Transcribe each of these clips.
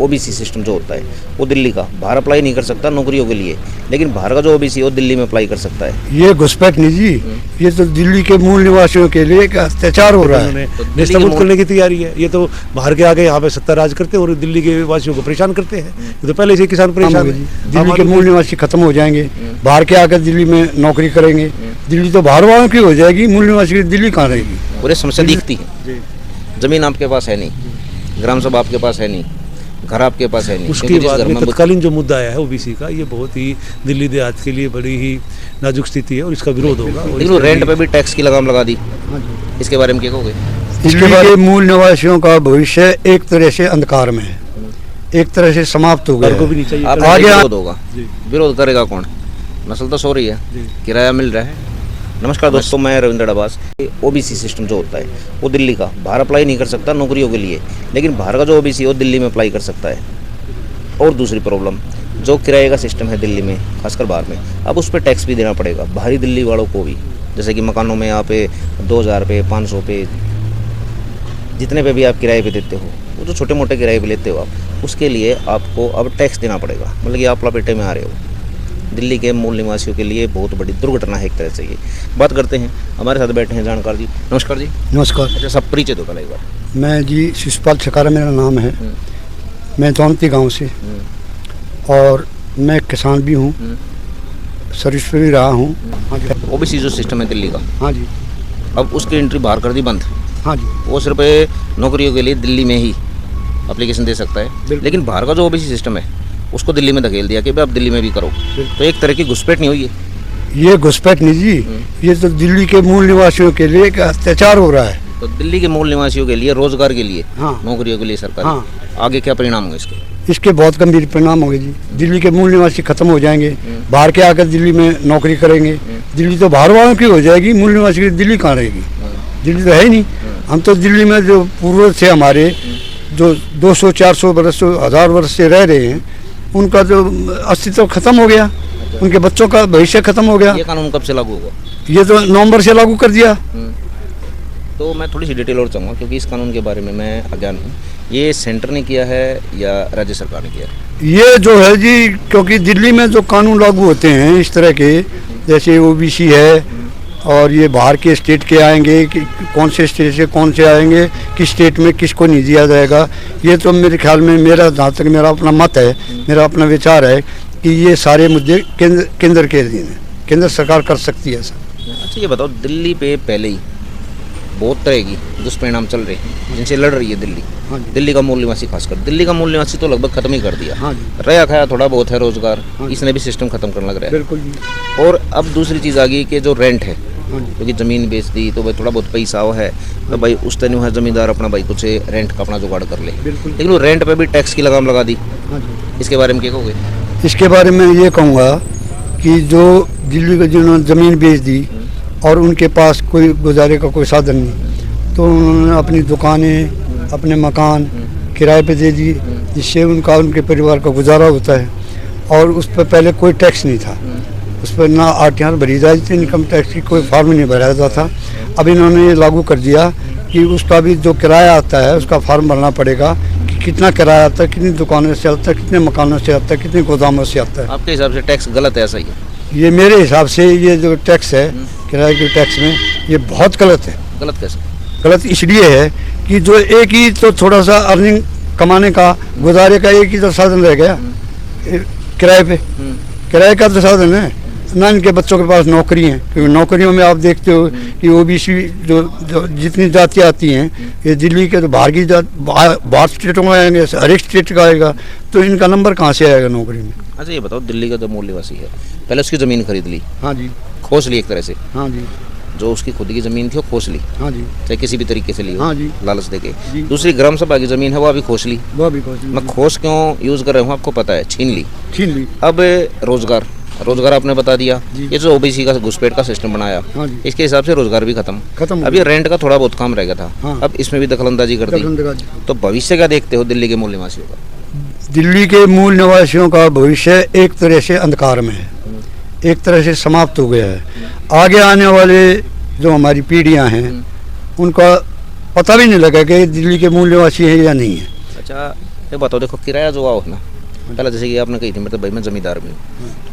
OBC system जो होता है वो दिल्ली का बाहर अप्लाई नहीं कर सकता नौकरियों के लिए, लेकिन बाहर का जो ओबीसी है वो दिल्ली में अप्लाई कर सकता है। ये घुसपैठ नहीं जी, ये तो दिल्ली के मूल निवासियों के लिए एक अत्याचार हो रहा है। नेस्तनाबूद करने की तैयारी है। ये तो बाहर के आगे यहाँ पे सत्ता राज करते हैं और दिल्ली के वासियों को परेशान करते हैं। ये तो पहले से किसान परेशान है। दिल्ली के मूल निवासी खत्म हो जाएंगे, बाहर के आकर दिल्ली में नौकरी करेंगे। दिल्ली तो बाहर वालों की हो जाएगी, मूल निवासी की दिल्ली कहाँ रहेगी। पूरे समस्या दिखती है। जमीन आपके पास है नहीं, ग्राम सभा आपके पास है नहीं, घर आपके पास है नहीं। उसके बाद में तत्कालीन जो मुद्दा आया है ओबीसी का, ये बहुत ही दिल्ली देहात के लिए बड़ी ही नाजुक स्थिति है और इसका विरोध होगा। लेकिन रेंट पे भी टैक्स की लगाम लगा दी, इसके बारे में क्या कहोगे? दिल्ली के मूल निवासियों का भविष्य एक तरह से अंधकार में है, एक तरह से समाप्त हो गया को भी नहीं चाहिए। आगे विरोध होगा, विरोध करेगा कौन? नस्ल तो सो रही है, किराया मिल रहा है। नमस्कार दोस्तों, मैं रविंद्र डबास। ओबीसी सिस्टम जो होता है वो दिल्ली का बाहर अप्लाई नहीं कर सकता नौकरियों के लिए, लेकिन बाहर का जो ओबीसी है वो दिल्ली में अप्लाई कर सकता है। और दूसरी प्रॉब्लम, जो किराए का सिस्टम है दिल्ली में, खासकर बाहर में, अब उस पर टैक्स भी देना पड़ेगा बाहरी दिल्ली वालों को भी। जैसे कि मकानों में यहाँ पे 2000 पे, 500 पे, जितने पे भी आप किराए पे देते हो, वो जो छोटे मोटे किराए पे लेते हो आप, उसके लिए आपको अब टैक्स देना पड़ेगा। मतलब कि आप लपेटे में आ रहे हो। दिल्ली के मूल निवासियों के लिए बहुत बड़ी दुर्घटना है एक तरह से। ये बात करते हैं, हमारे साथ बैठे हैं जानकार जी। नमस्कार जी। नमस्कार। अच्छा, सब परिचय दो पहले एक बार। मैं जी शिशुपाल छकारा मेरा नाम है। मैं जौनती गांव से, और मैं किसान भी हूँ, सर्विस पे भी रहा हूँ। हाँ जी। ओबीसी जो सिस्टम है दिल्ली का, हाँ जी। अब उसकी एंट्री बाहर कर दी बंद। हाँ जी। वो सिर्फ नौकरियों के लिए दिल्ली में ही एप्लीकेशन दे सकता है, लेकिन बाहर का जो ओबीसी सिस्टम है उसको दिल्ली में धकेल दिया कि भाई आप दिल्ली में भी करो। तो एक तरह की घुसपैठ नहीं हुई है? ये घुसपैठ नहीं जी, ये तो दिल्ली के मूल निवासियों के लिए एक अत्याचार हो रहा है। तो दिल्ली के मूल निवासियों के लिए, रोजगार के लिए, हाँ, नौकरियों के लिए सरकार, हाँ, आगे क्या परिणाम होंगे इसके? इसके बहुत गंभीर परिणाम होंगे जी। दिल्ली के मूल निवासी खत्म हो जाएंगे, बाहर के आकर दिल्ली में नौकरी करेंगे। दिल्ली तो बाहर वालों की हो जाएगी, मूल निवासी की दिल्ली कहाँ रहेगी। दिल्ली तो है ही नहीं। हम तो दिल्ली में जो पूर्वज से हमारे, जो 200, 400 वर्ष, 1000 वर्ष से रह रहे हैं, उनका जो अस्तित्व खत्म हो गया। उनके बच्चों का भविष्य खत्म हो गया। ये कानून कब से लागू होगा? ये तो नवंबर से लागू कर दिया। तो मैं थोड़ी सी डिटेल और चाहूँगा, क्योंकि इस कानून के बारे में मैं अज्ञान हूँ। ये सेंटर ने किया है या राज्य सरकार ने किया है? ये जो है जी, क्योंकि दिल्ली में जो कानून लागू होते हैं इस तरह के, जैसे ओबीसी है और ये बाहर के स्टेट के आएंगे, कि कौन से स्टेट से कौन से आएंगे, किस स्टेट में किसको नहीं दिया जाएगा, ये तो मेरे ख्याल में, मेरा जहाँ तक मेरा अपना मत है, मेरा अपना विचार है कि ये सारे मुद्दे केंद्र के अधीन है, केंद्र सरकार कर सकती है ऐसा। अच्छा, ये बताओ, दिल्ली पे पहले ही बहुत तरह की दुष्परिणाम चल रहे हैं जिनसे लड़ रही है दिल्ली। हाँ, दिल्ली का मूल निवासी, खासकर दिल्ली का मूल निवासी तो लगभग खत्म ही कर दिया। हाँ, रहा खाया थोड़ा बहुत है रोजगार, हाँ, इसने भी सिस्टम खत्म करने लग रहा है। बिल्कुल जी। और अब दूसरी चीज़ आ गई कि जो रेंट है, हाँ, क्योंकि ज़मीन बेच दी तो भाई थोड़ा बहुत पैसा वो है, तो भाई उस तरह है जमींदार अपना भाई कुछ रेंट का अपना जुगाड़ कर ले। लेकिन वो रेंट पे भी टैक्स की लगाम लगा दी। हाँ जी। इसके बारे में क्या कहोगे? इसके बारे में ये कहूँगा कि जो दिल्ली को जिन्होंने ज़मीन बेच दी और उनके पास कोई गुजारे का कोई साधन नहीं, तो उन्होंने अपनी दुकानें, अपने मकान किराए पे दे दिए, जिससे उनके परिवार का गुजारा होता है। और उस पर पहले कोई टैक्स नहीं था, उस पर ना आर भरी जाती थी, इनकम टैक्स की कोई फॉर्म नहीं भरा जाता था। अब इन्होंने ये लागू कर दिया कि उसका भी जो किराया आता है उसका फॉर्म भरना पड़ेगा, कि कितना किराया आता है, कितनी दुकानों से आता है, कितने मकानों से आता है, कितने गोदामों से आता है। आपके हिसाब से टैक्स गलत है, ऐसा ही है? ये मेरे हिसाब से ये जो टैक्स है किराए के टैक्स में, ये बहुत गलत है। गलत कैसे? गलत इसलिए है कि जो एक ही तो थोड़ा सा अर्निंग कमाने का, गुजारे का एक ही तो साधन रह गया किराए पे। किराए का तो साधन है ना, इनके बच्चों के पास नौकरी है, क्योंकि नौकरियों में आप देखते हो कि ओबीसी जो जितनी जातियाँ आती हैं, ये दिल्ली के तो बाहर की बाहर स्टेटों में आएंगे, हर एक स्टेट का आएगा, तो इनका नंबर कहाँ से आएगा नौकरी में। अच्छा, ये बताओ, दिल्ली का जो मूल निवासी है, पहले उसकी ज़मीन खरीद ली, हाँ जी, खोस ली एक तरह से। हाँ जी। जो उसकी खुद की ज़मीन थी वो खोस ली, हाँ जी, चाहे किसी भी तरीके से ली हो, हाँ जी, लालच देके। जी। दूसरी ग्राम सभा की ज़मीन है वो अभी खोस ली। वो भी खोज मैं खोस क्यों यूज़ कर रहा हूँ आपको पता है, छीन ली। छीन ली। अब रोजगार आपने बता दिया, ये जो ओबीसी का घुसपैठ का सिस्टम बनाया, हाँ जी। इसके हिसाब से रोजगार भी खत्म। अब ये रेंट का थोड़ा बहुत काम रह गया था, हाँ। अब इसमें भी दखलंदाजी कर दी। तो भविष्य क्या देखते हो दिल्ली के मूल निवासियों का? दिल्ली के मूल निवासियों का भविष्य एक तरह से अंधकार में है, एक तरह से समाप्त हो गया है। आगे आने वाले जो हमारी पीढ़ियां हैं, उनका पता भी नहीं लगा कि दिल्ली के मूल निवासी है या नहीं है। अच्छा, ये बताओ, देखो किराया जो आओ ना, पहले जैसे कि आपने कही थी मतलब भाई मैं जमींदार भी हूँ,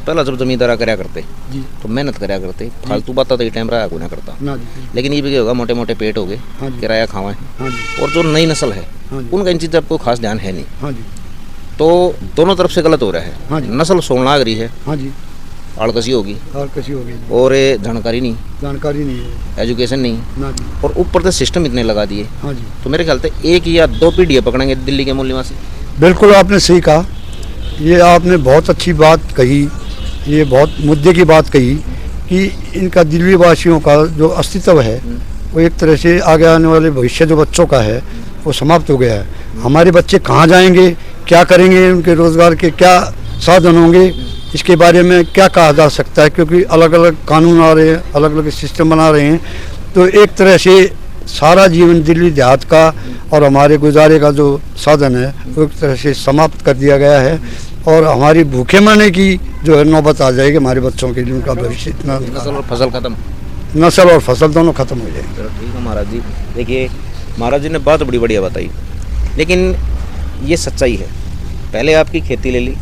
पहला जब जमींदारा कराया करते जी तो मेहनत कराया करते, फालतू बात तो टाइम रहा को ना करता। ना जी। लेकिन ये भी क्या होगा, मोटे मोटे पेट हो गए, हाँ जी। किराया खावाएं, हाँ जी। और जो नई नस्ल है हाँ जी। उनका इन चीज़ पर कोई खास ध्यान है नहीं, हाँ जी। तो दोनों तरफ से गलत हो रहा है। हाँ जी। नस्ल सोन लाग रही है, हाँ जी। आड़कसी होगी, और कैसी हो गई, और ये जानकारी नहीं, जानकारी नहीं है। एजुकेशन नहीं, ना जी। और ऊपर से सिस्टम इतने लगा दिए। हाँ जी। तो मेरे ख्याल से एक या दो पीढ़ियाँ पकड़ेंगे दिल्ली के मूल निवासी। बिल्कुल आपने सही कहा, ये आपने बहुत अच्छी बात कही, ये बहुत मुद्दे की बात कही कि इनका दिल्ली वासियों का जो अस्तित्व है वो एक तरह से आगे आने वाले भविष्य जो बच्चों का है वो समाप्त हो गया है। हमारे बच्चे कहाँ जाएंगे, क्या करेंगे, उनके रोज़गार के क्या साधन होंगे, इसके बारे में क्या कहा जा सकता है, क्योंकि अलग अलग कानून आ रहे हैं, अलग अलग सिस्टम बना रहे हैं। तो एक तरह से सारा जीवन दिल्ली देहात का और हमारे गुजारे का जो साधन है वो एक तरह से समाप्त कर दिया गया है, और हमारी भूखे मरने की जो है नौबत आ जाएगी हमारे बच्चों के लिए। उनका भविष्य इतना, नस्ल और फसल खत्म, नस्ल और फसल दोनों खत्म हो जाएंगे। चलो ठीक है महाराज जी। देखिए महाराज जी ने बात बड़ी बढ़िया बताई, लेकिन ये सच्चाई है। पहले आपकी खेती ले ली,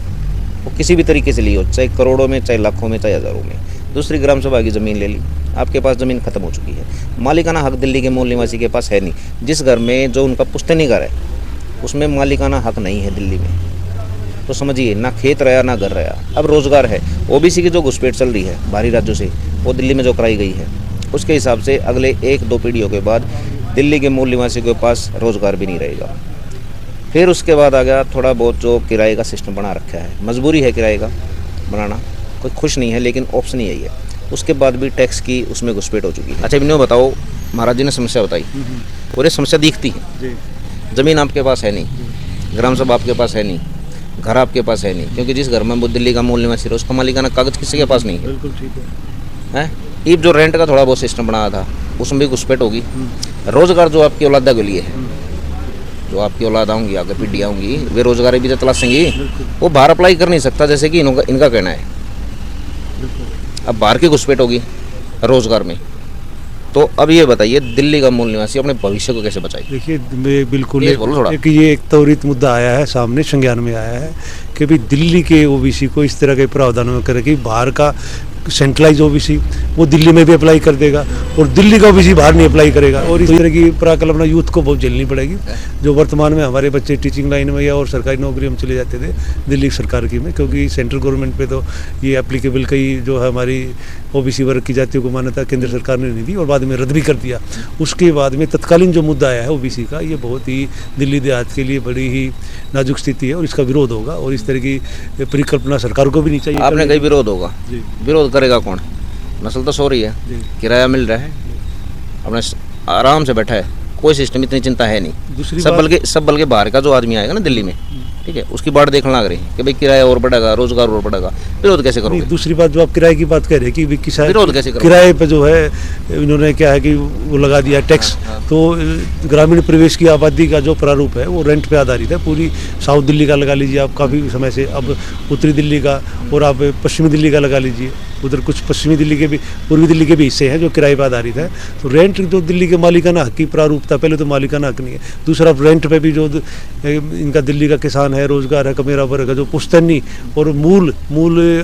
वो किसी भी तरीके से ली हो, चाहे करोड़ों में, चाहे लाखों में, चाहे हज़ारों में। दूसरी ग्राम सभा की ज़मीन ले ली, आपके पास ज़मीन खत्म हो चुकी है। मालिकाना हक दिल्ली के मूल निवासी के पास है नहीं। जिस घर में जो उनका पुश्तैनी घर है उसमें मालिकाना हक नहीं है दिल्ली में, तो समझिए ना खेत रहा ना घर रहा। अब रोज़गार है, ओबीसी की जो घुसपैठ चल रही है बाहरी राज्यों से, वो दिल्ली में जो कराई गई है, उसके हिसाब से अगले 1-2 पीढ़ियों के बाद दिल्ली के मूल निवासी के पास रोज़गार भी नहीं रहेगा। फिर उसके बाद आ गया थोड़ा बहुत जो किराए का सिस्टम बना रखा है, मजबूरी है किराए का बनाना, कोई खुश नहीं है लेकिन ऑप्शन यही है। उसके बाद भी टैक्स की उसमें घुसपैठ हो चुकी है। अच्छा इन्हों बताओ, महाराज जी ने समस्या बताई और ये समस्या दिखती है। ज़मीन आपके पास है नहीं, ग्राम सभा आपके पास है नहीं, घर आपके पास है नहीं, क्योंकि जिस घर में वो दिल्ली का मूल निवासी है उसका मालिकाना कागज़ किसी के पास नहीं है। बिल्कुल ठीक है। ये जो रेंट का थोड़ा बहुत सिस्टम बनाया था उसमें भी घुसपैठ होगी। रोज़गार जो आपकी औलादा के लिए है, जो आपकी औलाद आऊँगी, आगे पीढ़ियाँ आऊँगी, वे रोज़गार भी तो तलाशेंगी। वो बाहर अप्लाई कर नहीं सकता जैसे कि इनका कहना है। अब बाहर की घुसपैठ होगी रोज़गार में, तो अब ये बताइए दिल्ली का मूल निवासी अपने भविष्य को कैसे बचाए? देखिए मैं बिल्कुल ये बोलो थोड़ा। एक त्वरित मुद्दा आया है सामने, संज्ञान में आया है कि भाई दिल्ली के ओबीसी को इस तरह के प्रावधान में करे कि बाहर का सेंट्रलाइज ओबीसी वो दिल्ली में भी अप्लाई कर देगा और दिल्ली का ओबीसी बाहर नहीं अप्लाई करेगा, और इस तरह की प्राकल्पना यूथ को बहुत झेलनी पड़ेगी। जो वर्तमान में हमारे बच्चे टीचिंग लाइन में या और सरकारी नौकरी में चले जाते थे दिल्ली सरकार की में, क्योंकि सेंट्रल गवर्नमेंट पे तो ये एप्लीकेबल कई जो है हमारी ओबीसी वर्ग की जातियों को मान्यता केंद्र सरकार ने नहीं दी और बाद में रद्द भी कर दिया। उसके बाद में तत्कालीन जो मुद्दा आया है ओबीसी का, ये बहुत ही दिल्ली देहात के लिए बड़ी ही नाजुक स्थिति है और इसका विरोध होगा, और इस तरह की परिकल्पना सरकार को भी नहीं चाहिए। आपने कहीं विरोध होगा, जी विरोध करेगा कौन? नस्ल तो सो रही है, किराया मिल रहा है, अपने आराम से बैठा है, कोई सिस्टम इतनी चिंता है नहीं। दूसरी सब बल्कि बाहर का जो आदमी आएगा ना दिल्ली में, ठीक है, उसकी बाट देखने लग रही है कि भाई किराया और बढ़ेगा, रोजगार और बढ़ेगा। विरोध कैसे करोगे? दूसरी बात जो आप किराए की बात कह रहे हैं कि विरोध कैसे करोगे? किराए पे जो है इन्होंने क्या है कि वो लगा दिया टैक्स, तो ग्रामीण प्रवेश की आबादी का जो प्रारूप है वो रेंट पे आधारित है। पूरी साउथ दिल्ली का लगा लीजिए आप काफ़ी समय से, अब उत्तरी दिल्ली का और आप पश्चिमी दिल्ली का लगा लीजिए, उधर कुछ पश्चिमी दिल्ली के भी, पूर्वी दिल्ली के भी हिस्से हैं जो किराए पर आधारित है। तो रेंट जो दिल्ली के मालिकाना हक की प्रारूप था, पहले तो मालिकाना हक नहीं है, दूसरा रेंट पे भी जो इनका दिल्ली का किसान है, रोजगार है, कमेरा वर्ग है, जो पुश्तैनी और मूल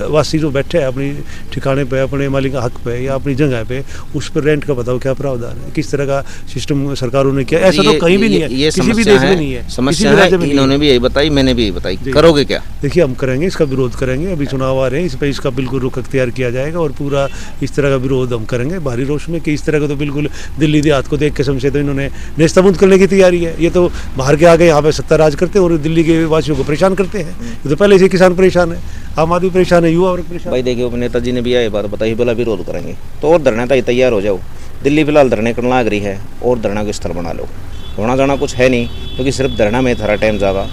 वासी जो बैठे हैं अपनी ठिकाने पे, अपने मालिका हक पे या अपनी जगह पे, उस पर रेंट का बताओ क्या प्रावधान है, किस तरह का सिस्टम सरकारों ने किया। ऐसा तो कहीं भी नहीं है, किसी भी देश में नहीं है, समस्या है। इन्होंने भी यही बताई, मैंने भी यही बताई, करोगे क्या? देखिए हम करेंगे, इसका विरोध करेंगे, अभी चुनाव आ रहे हैं, इस पर इसका बिल्कुल रुख अख्तियार किया जाएगा और पूरा इस तरह का विरोध हम करेंगे बाहरी रोष में कि इस तरह का तो बिल्कुल दिल्ली देहात को देख के समझे तो इन्होंने नेस्तबंद करने की तैयारी है। ये तो बाहर के आगे यहाँ पे सत्ता राज करते हैं और दिल्ली के वासियों को परेशान करते हैं। ये तो पहले से किसान परेशान है, आम आदमी परेशान है, युवा वर्ग परेशान। भाई देखिए नेताजी ने भी यही बात बताई, बोला विरोध करेंगे, तो और धरना था तैयार हो जाओ। दिल्ली फिलहाल धरने करने लग रही है और धरना को स्थल बना लो, होना जाना कुछ है नहीं, क्योंकि सिर्फ धरना में थारा टाइम जाएगा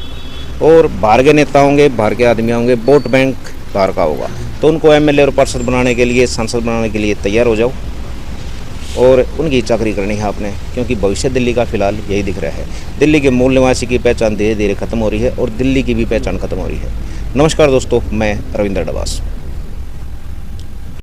और बाहर के नेता होंगे, बाहर के आदमी होंगे, वोट बैंक बाहर का होगा, तो उनको एमएलए और पार्षद बनाने के लिए, सांसद बनाने के लिए तैयार हो जाओ और उनकी चाकरी करनी है आपने, क्योंकि भविष्य दिल्ली का फिलहाल यही दिख रहा है। दिल्ली के मूल निवासी की पहचान धीरे धीरे खत्म हो रही है और दिल्ली की भी पहचान खत्म हो रही है। नमस्कार दोस्तों, मैं रविंद्र डबास।